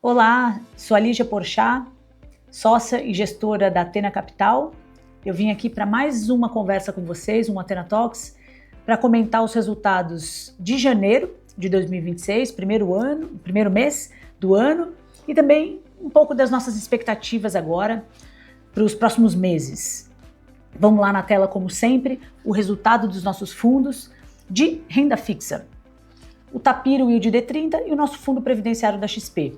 Olá, sou a Lígia Porchat, sócia e gestora da Athena Capital. Eu vim aqui para mais uma conversa com vocês, um Athena Talks, para comentar os resultados de janeiro de 2026, primeiro mês do ano, e também um pouco das nossas expectativas agora para os próximos meses. Vamos lá na tela, como sempre, o resultado dos nossos fundos de renda fixa. O Tapir, o Yield D30 e o nosso fundo previdenciário da XP.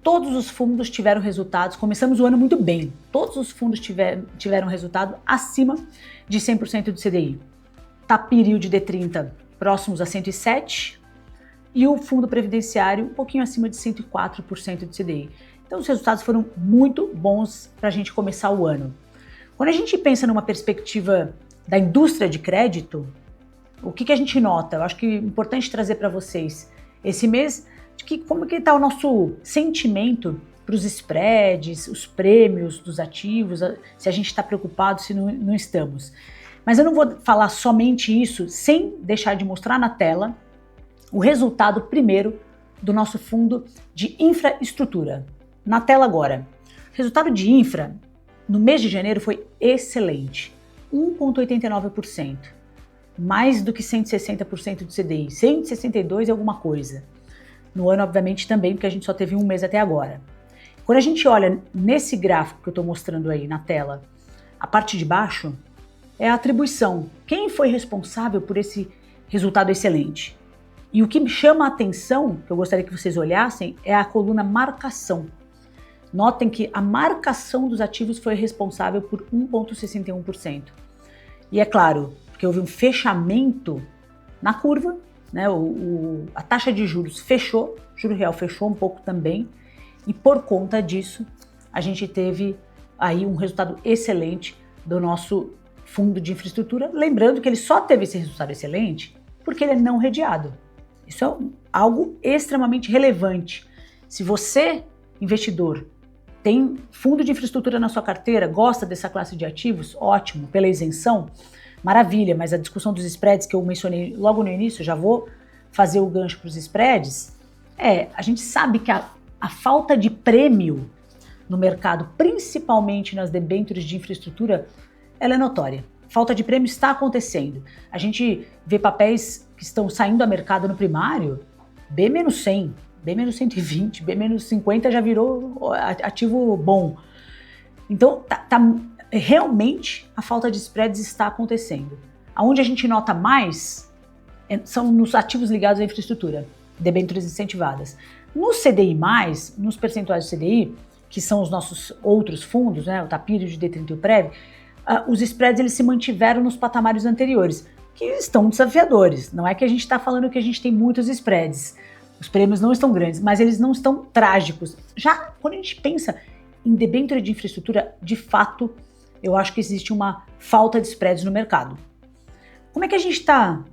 Todos os fundos tiveram resultados, começamos o ano muito bem, todos os fundos tiveram resultado acima de 100% do CDI. Tapir e o D30 próximos a 107% e o fundo previdenciário um pouquinho acima de 104% do CDI. Então os resultados foram muito bons para a gente começar o ano. Quando a gente pensa numa perspectiva da indústria de crédito, o que a gente nota? Eu acho que é importante trazer para vocês esse mês de que como que está o nosso sentimento para os spreads, os prêmios dos ativos, se a gente está preocupado, se não estamos. Mas eu não vou falar somente isso sem deixar de mostrar na tela o resultado primeiro do nosso fundo de infraestrutura. Na tela agora. O resultado de infra no mês de janeiro foi excelente, 1,89%, mais do que 160% do CDI, 162% e alguma coisa. No ano, obviamente, também, porque a gente só teve um mês até agora. Quando a gente olha nesse gráfico que eu estou mostrando aí na tela, a parte de baixo é a atribuição. Quem foi responsável por esse resultado excelente? E o que me chama a atenção, que eu gostaria que vocês olhassem, é a coluna marcação. Notem que a marcação dos ativos foi responsável por 1,61%. E é claro, porque houve um fechamento na curva, né, a taxa de juros fechou, o juro real fechou um pouco também, e por conta disso a gente teve aí um resultado excelente do nosso fundo de infraestrutura, lembrando que ele só teve esse resultado excelente porque ele é não redeado. Isso é algo extremamente relevante. Se você, investidor, tem fundo de infraestrutura na sua carteira, gosta dessa classe de ativos, ótimo, pela isenção, maravilha, mas a discussão dos spreads que eu mencionei logo no início, já vou fazer o gancho para os spreads, a gente sabe que a falta de prêmio no mercado, principalmente nas debêntures de infraestrutura, ela é notória. Falta de prêmio está acontecendo. A gente vê papéis que estão saindo a mercado no primário, B-100, B-120, B-50 já virou ativo bom. Então, realmente a falta de spreads está acontecendo. Aonde a gente nota mais são nos ativos ligados à infraestrutura, debêntures incentivadas. No CDI+, nos percentuais do CDI, que são os nossos outros fundos, né, o Tapir, o D30 e o Prev, os spreads eles se mantiveram nos patamares anteriores, que estão desafiadores. Não é que a gente está falando que a gente tem muitos spreads, os prêmios não estão grandes, mas eles não estão trágicos. Já quando a gente pensa em debênture de infraestrutura, de fato, eu acho que existe uma falta de spreads no mercado. Como é que a gente está,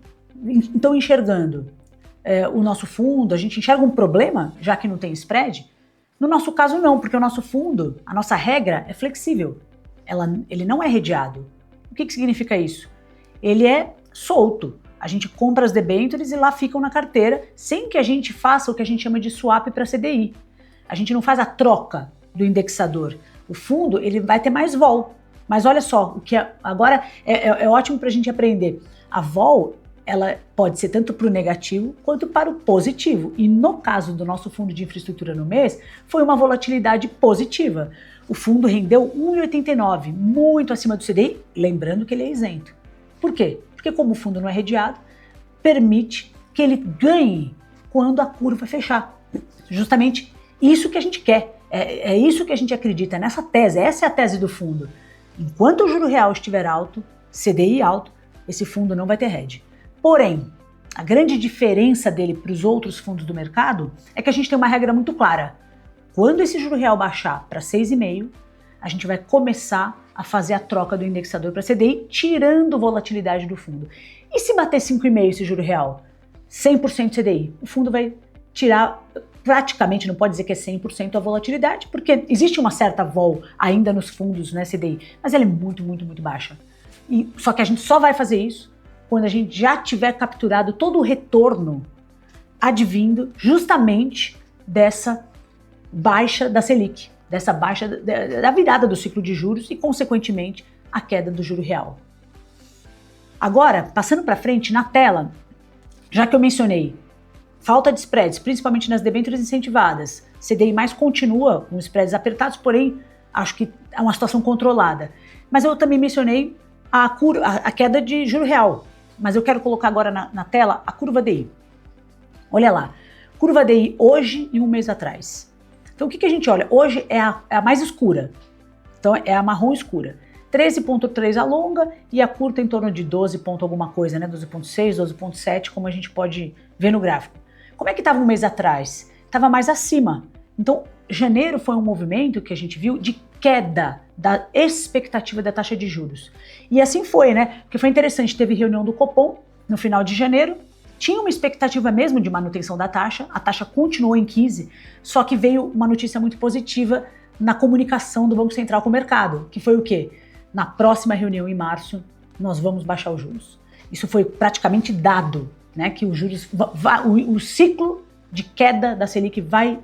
então, enxergando o nosso fundo? A gente enxerga um problema, já que não tem spread? No nosso caso, não, porque o nosso fundo, a nossa regra é flexível. Ele não é redeado. O que significa isso? Ele é solto. A gente compra as debêntures e lá ficam na carteira, sem que a gente faça o que a gente chama de swap para CDI. A gente não faz a troca do indexador. O fundo ele vai ter mais vol. Mas olha só, o que agora é ótimo para a gente aprender. A vol, ela pode ser tanto para o negativo quanto para o positivo. E no caso do nosso fundo de infraestrutura no mês, foi uma volatilidade positiva. O fundo rendeu 1,89, muito acima do CDI, lembrando que ele é isento. Por quê? Porque como o fundo não é redeado, permite que ele ganhe quando a curva fechar. Justamente isso que a gente quer, é isso que a gente acredita, nessa tese, essa é a tese do fundo. Enquanto o juro real estiver alto, CDI alto, esse fundo não vai ter hedge. Porém, a grande diferença dele para os outros fundos do mercado é que a gente tem uma regra muito clara. Quando esse juro real baixar para 6,5, a gente vai começar a fazer a troca do indexador para CDI, tirando volatilidade do fundo. E se bater 5,5 esse juro real, 100% CDI, o fundo vai tirar praticamente, não pode dizer que é 100% a volatilidade, porque existe uma certa vol ainda nos fundos, né, CDI, mas ela é muito, muito, muito baixa. Só que a gente só vai fazer isso quando a gente já tiver capturado todo o retorno advindo justamente dessa baixa da Selic, dessa baixa da virada do ciclo de juros e, consequentemente, a queda do juro real. Agora, passando para frente, na tela, já que eu mencionei falta de spreads, principalmente nas debêntures incentivadas, CDI mais continua com spreads apertados, porém, acho que é uma situação controlada. Mas eu também mencionei a queda de juro real, mas eu quero colocar agora na tela a curva DI. Olha lá, curva DI hoje e um mês atrás. Então o que a gente olha? Hoje é a mais escura, então é a marrom escura. 13,3 a longa e a curta em torno de 12 ponto alguma coisa, né? 12,6, 12,7, como a gente pode ver no gráfico. Como é que estava um mês atrás? Estava mais acima. Então, janeiro foi um movimento que a gente viu de queda da expectativa da taxa de juros. E assim foi, né? Porque foi interessante, teve reunião do Copom no final de janeiro, tinha uma expectativa mesmo de manutenção da taxa, a taxa continuou em 15, só que veio uma notícia muito positiva na comunicação do Banco Central com o mercado, que foi o quê? Na próxima reunião em março, nós vamos baixar os juros. Isso foi praticamente dado, né? Que os juros, o ciclo de queda da Selic vai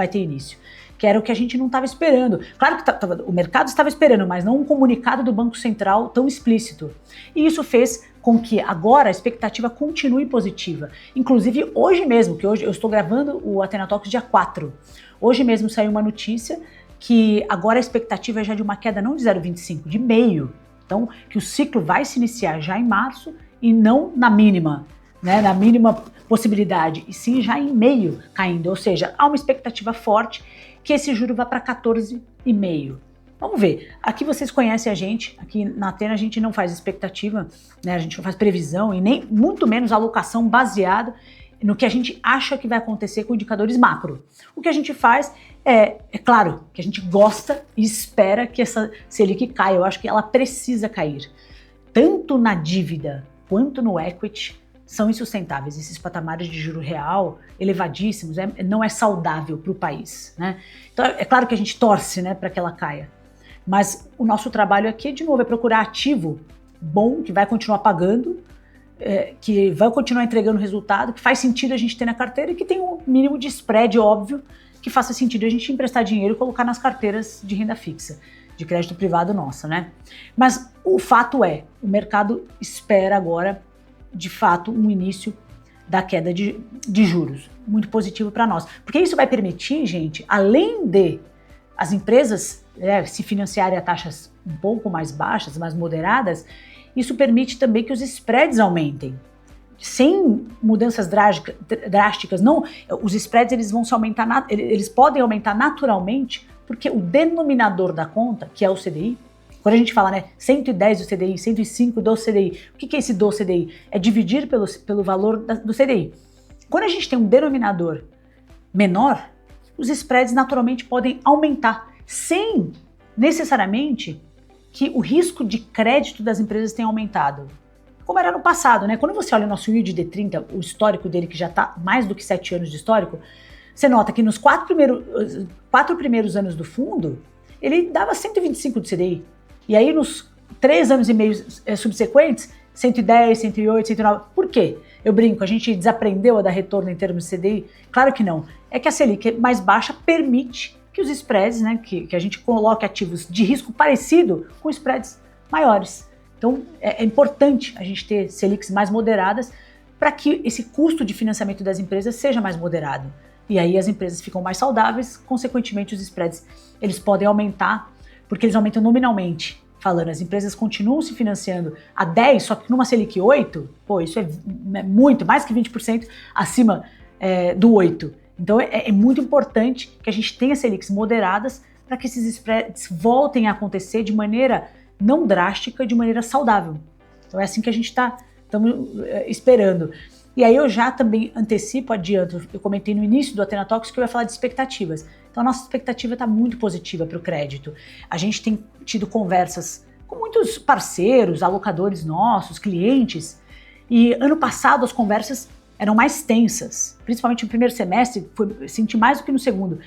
ter início, que era o que a gente não estava esperando. Claro que o mercado estava esperando, mas não um comunicado do Banco Central tão explícito. E isso fez com que agora a expectativa continue positiva. Inclusive hoje mesmo, que hoje eu estou gravando o Athena Talks dia 4, hoje mesmo saiu uma notícia que agora a expectativa é já de uma queda não de 0,25, de meio. Então, que o ciclo vai se iniciar já em março e não na mínima, né, na mínima possibilidade, e sim já em meio caindo. Ou seja, há uma expectativa forte que esse juro vá para 14,5. Vamos ver. Aqui vocês conhecem a gente, aqui na Athena a gente não faz expectativa, né, a gente não faz previsão e nem muito menos alocação baseada no que a gente acha que vai acontecer com indicadores macro. O que a gente faz é claro, que a gente gosta e espera que essa Selic caia. Eu acho que ela precisa cair. Tanto na dívida quanto no equity são insustentáveis. Esses patamares de juro real elevadíssimos não é saudável para o país, né? Então é claro que a gente torce, né, para que ela caia. Mas o nosso trabalho aqui, de novo, é procurar ativo bom, que vai continuar pagando, que vai continuar entregando resultado, que faz sentido a gente ter na carteira e que tem um mínimo de spread óbvio, que faça sentido a gente emprestar dinheiro e colocar nas carteiras de renda fixa, de crédito privado nossa, né? Mas o fato é, o mercado espera agora, de fato, um início da queda de juros, muito positivo para nós. Porque isso vai permitir, gente, além de as empresas se financiarem a taxas um pouco mais baixas, mais moderadas, isso permite também que os spreads aumentem. Sem mudanças drásticas, não, os spreads eles vão se aumentar, eles podem aumentar naturalmente, porque o denominador da conta, que é o CDI, quando a gente fala, né, 110 do CDI, 105 do CDI, o que é esse do CDI? É dividir pelo valor do CDI. Quando a gente tem um denominador menor, os spreads naturalmente podem aumentar, sem necessariamente que o risco de crédito das empresas tenha aumentado. Como era no passado, né? Quando você olha o nosso yield D30, o histórico dele, que já está mais do que 7 anos de histórico, você nota que nos 4 primeiros anos do fundo, ele dava 125 do CDI. E aí nos 3 anos e meio subsequentes, 110, 108, 109. Por quê? Eu brinco, a gente desaprendeu a dar retorno em termos de CDI? Claro que não. É que a Selic mais baixa permite que os spreads, né, que a gente coloque ativos de risco parecido com spreads maiores. Então é importante a gente ter Selics mais moderadas para que esse custo de financiamento das empresas seja mais moderado. E aí as empresas ficam mais saudáveis, consequentemente os spreads eles podem aumentar, porque eles aumentam nominalmente. Falando, as empresas continuam se financiando a 10, só que numa Selic 8, pô, isso é muito, mais que 20% acima do 8. Então é muito importante que a gente tenha Selics moderadas para que esses spreads voltem a acontecer de maneira não drástica, de maneira saudável. Então é assim que a gente estamos esperando. E aí eu já também adianto, eu comentei no início do Athena Talks que eu ia falar de expectativas. Então a nossa expectativa está muito positiva para o crédito. A gente tem tido conversas com muitos parceiros, alocadores nossos, clientes, e ano passado as conversas eram mais tensas, principalmente no primeiro semestre, senti mais do que no segundo.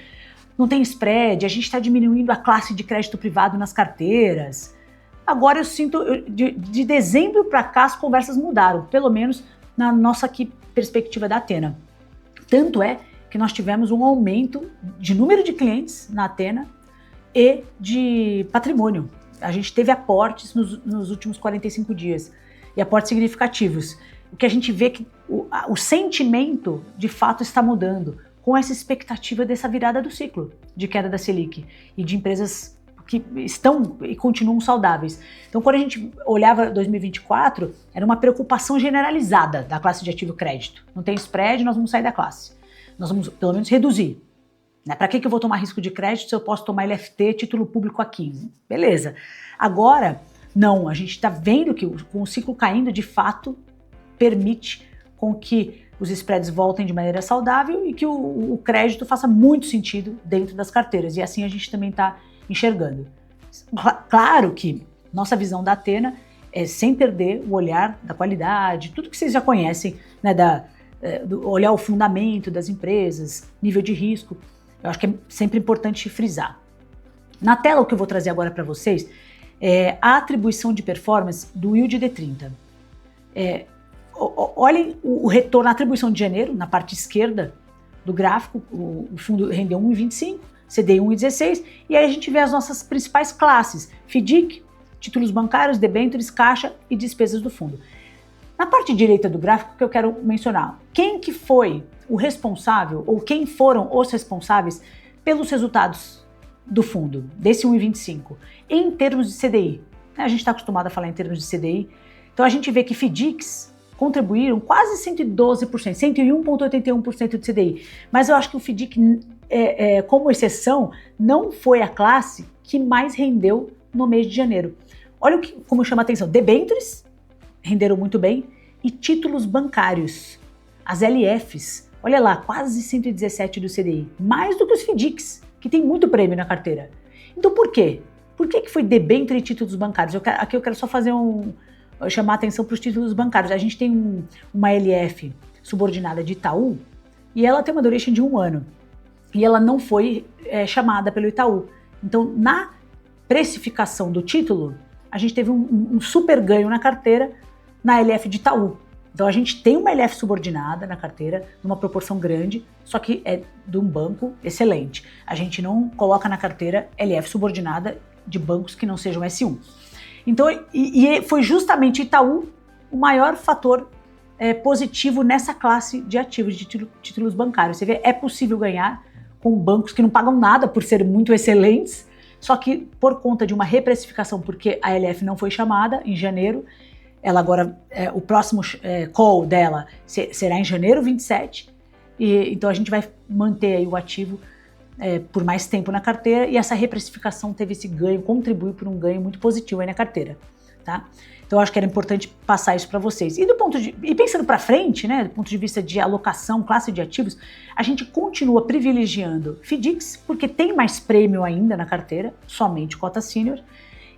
Não tem spread, a gente está diminuindo a classe de crédito privado nas carteiras. Agora eu sinto, de dezembro para cá as conversas mudaram, pelo menos na nossa aqui perspectiva da Athena. Tanto é que nós tivemos um aumento de número de clientes na Athena e de patrimônio. A gente teve aportes nos últimos 45 dias, e aportes significativos. O que a gente vê que o sentimento, de fato, está mudando, com essa expectativa dessa virada do ciclo de queda da Selic e de empresas que estão e continuam saudáveis. Então, quando a gente olhava 2024, era uma preocupação generalizada da classe de ativo crédito. Não tem spread, nós vamos sair da classe. Nós vamos, pelo menos, reduzir. Né? Para que eu vou tomar risco de crédito se eu posso tomar LFT, título público a 15? Beleza. Agora, não. A gente está vendo que com o ciclo caindo, de fato, permite com que os spreads voltem de maneira saudável e que o crédito faça muito sentido dentro das carteiras. E assim a gente também está enxergando. Claro que nossa visão da Athena é sem perder o olhar da qualidade, tudo que vocês já conhecem, né, olhar o fundamento das empresas, nível de risco. Eu acho que é sempre importante frisar. Na tela, o que eu vou trazer agora para vocês é a atribuição de performance do yield D30. Olhem o retorno, a atribuição de janeiro, na parte esquerda do gráfico, o fundo rendeu 1,25, CDI 1,16, e aí a gente vê as nossas principais classes, FDIC, títulos bancários, debêntures, caixa e despesas do fundo. Na parte direita do gráfico que eu quero mencionar, quem que foi o responsável, ou quem foram os responsáveis pelos resultados do fundo, desse 1,25, em termos de CDI. A gente está acostumado a falar em termos de CDI, então a gente vê que FDICs contribuíram quase 112%, 101,81% de CDI. Mas eu acho que o FDIC, como exceção, não foi a classe que mais rendeu no mês de janeiro. Olha como chama a atenção. Debêntures renderam muito bem e títulos bancários, as LFs, olha lá, quase 117% do CDI, mais do que os FDICs, que tem muito prêmio na carteira. Então por quê? Por que foi debênture e títulos bancários? Aqui eu quero só fazer chamar a atenção para os títulos bancários. A gente tem uma LF subordinada de Itaú e ela tem uma duration de 1 ano e ela não foi chamada pelo Itaú. Então, na precificação do título, a gente teve um super ganho na carteira na LF de Itaú. Então, a gente tem uma LF subordinada na carteira, numa proporção grande, só que é de um banco excelente. A gente não coloca na carteira LF subordinada de bancos que não sejam S1. Então, e foi justamente Itaú o maior fator positivo nessa classe de ativos, de títulos bancários. Você vê, é possível ganhar com bancos que não pagam nada por serem muito excelentes, só que por conta de uma reprecificação, porque a LF não foi chamada em janeiro, ela agora, o próximo call dela será em janeiro 27, então a gente vai manter aí o ativo por mais tempo na carteira, e essa reprecificação teve esse ganho, contribuiu para um ganho muito positivo aí na carteira, tá? Então eu acho que era importante passar isso para vocês. E pensando para frente, né, do ponto de vista de alocação, classe de ativos, a gente continua privilegiando FDICs, porque tem mais prêmio ainda na carteira, somente cota sênior,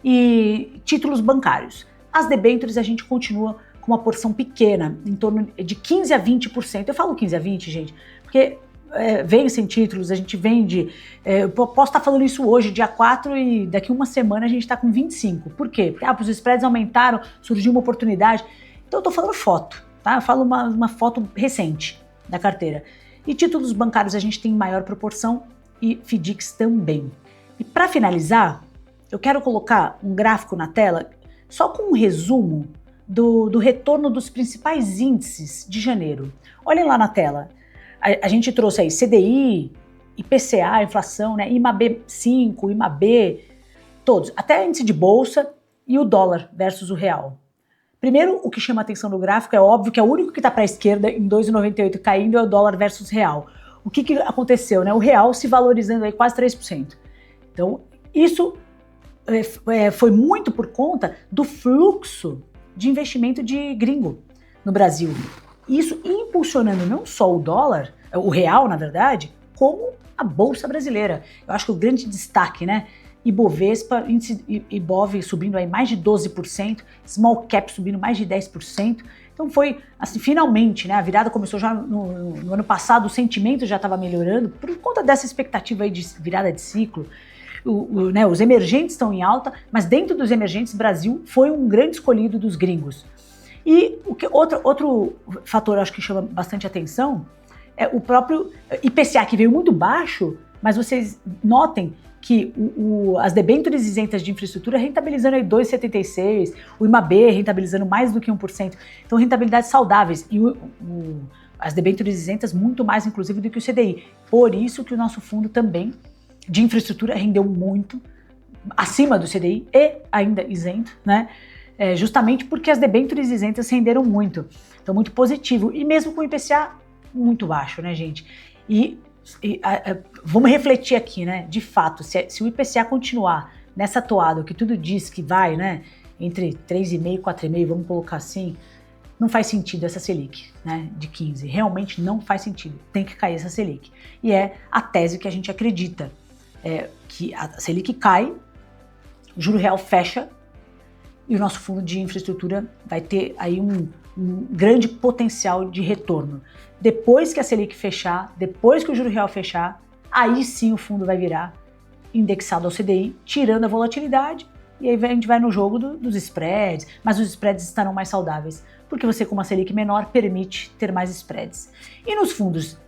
e títulos bancários. As debêntures a gente continua com uma porção pequena, em torno de 15% a 20%. Eu falo 15% a 20%, gente, porque vencem títulos, a gente vende, eu posso estar falando isso hoje, dia 4, e daqui uma semana a gente está com 25%. Por quê? Porque os spreads aumentaram, surgiu uma oportunidade. Então eu estou falando foto, tá? Eu falo uma foto recente da carteira. E títulos bancários a gente tem maior proporção e FDICs também. E para finalizar, eu quero colocar um gráfico na tela só com um resumo do retorno dos principais índices de janeiro. Olhem lá na tela. A gente trouxe aí CDI, IPCA, inflação, né? IMAB 5, IMAB, todos, até índice de bolsa e o dólar versus o real. Primeiro, o que chama atenção no gráfico é óbvio que é o único que está para a esquerda em 2,98 caindo é o dólar versus real. O que aconteceu, né? O real se valorizando aí quase 3%. Então, isso foi muito por conta do fluxo de investimento de gringo no Brasil. Isso impulsionando não só o dólar, o real, na verdade, como a Bolsa Brasileira. Eu acho que o grande destaque, né? Ibovespa, índice Ibov subindo aí mais de 12%, Small Cap subindo mais de 10%. Então foi, assim, finalmente, né? A virada começou já no ano passado, o sentimento já estava melhorando por conta dessa expectativa aí de virada de ciclo. Né, os emergentes estão em alta, mas dentro dos emergentes, Brasil foi um grande escolhido dos gringos. E outro fator, acho que chama bastante atenção, o próprio IPCA, que veio muito baixo, mas vocês notem que as debêntures isentas de infraestrutura rentabilizando aí 2,76%, o IMAB rentabilizando mais do que 1%. Então, rentabilidades saudáveis. E as debêntures isentas muito mais, inclusive, do que o CDI. Por isso que o nosso fundo também de infraestrutura rendeu muito, acima do CDI e ainda isento, né? Justamente porque as debêntures isentas renderam muito. Então, muito positivo. E mesmo com o IPCA muito baixo, né, gente? Vamos refletir aqui, né? De fato, se o IPCA continuar nessa toada, que tudo diz que vai, né? Entre 3,5% e 4,5%, vamos colocar assim, não faz sentido essa Selic, né? De 15%. Realmente não faz sentido. Tem que cair essa Selic. E é a tese que a gente acredita. Que a Selic cai, o juro real fecha e o nosso fundo de infraestrutura vai ter aí um grande potencial de retorno. Depois que a Selic fechar, depois que o juro real fechar, aí sim o fundo vai virar indexado ao CDI, tirando a volatilidade, e aí a gente vai no jogo dos spreads, mas os spreads estarão mais saudáveis, porque você com uma Selic menor permite ter mais spreads. E nos fundos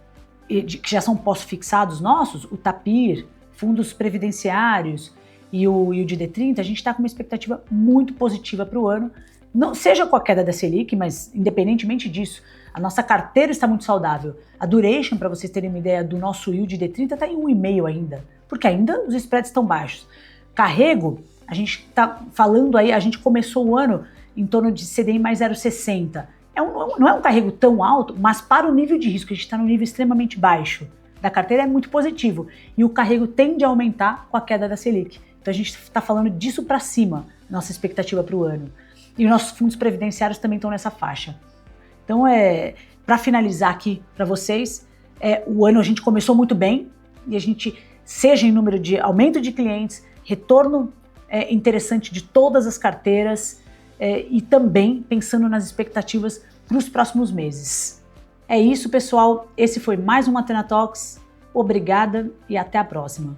que já são pós-fixados nossos, o TAPIR, fundos previdenciários e o de D30, a gente está com uma expectativa muito positiva para o ano, não seja com a queda da Selic, mas independentemente disso, a nossa carteira está muito saudável. A duration, para vocês terem uma ideia, do nosso yield D30 está em 1,5 ainda, porque ainda os spreads estão baixos. Carrego, a gente está falando aí, a gente começou o ano em torno de CDI mais 0,60. Não é um carrego tão alto, mas para o nível de risco, a gente está num nível extremamente baixo da carteira, é muito positivo. E o carrego tende a aumentar com a queda da Selic. Então a gente está falando disso para cima, nossa expectativa para o ano. E os nossos fundos previdenciários também estão nessa faixa. Então, para finalizar aqui para vocês, o ano a gente começou muito bem e a gente, seja em número de aumento de clientes, retorno interessante de todas as carteiras e também pensando nas expectativas para os próximos meses. É isso, pessoal. Esse foi mais um Athena Talks. Obrigada e até a próxima.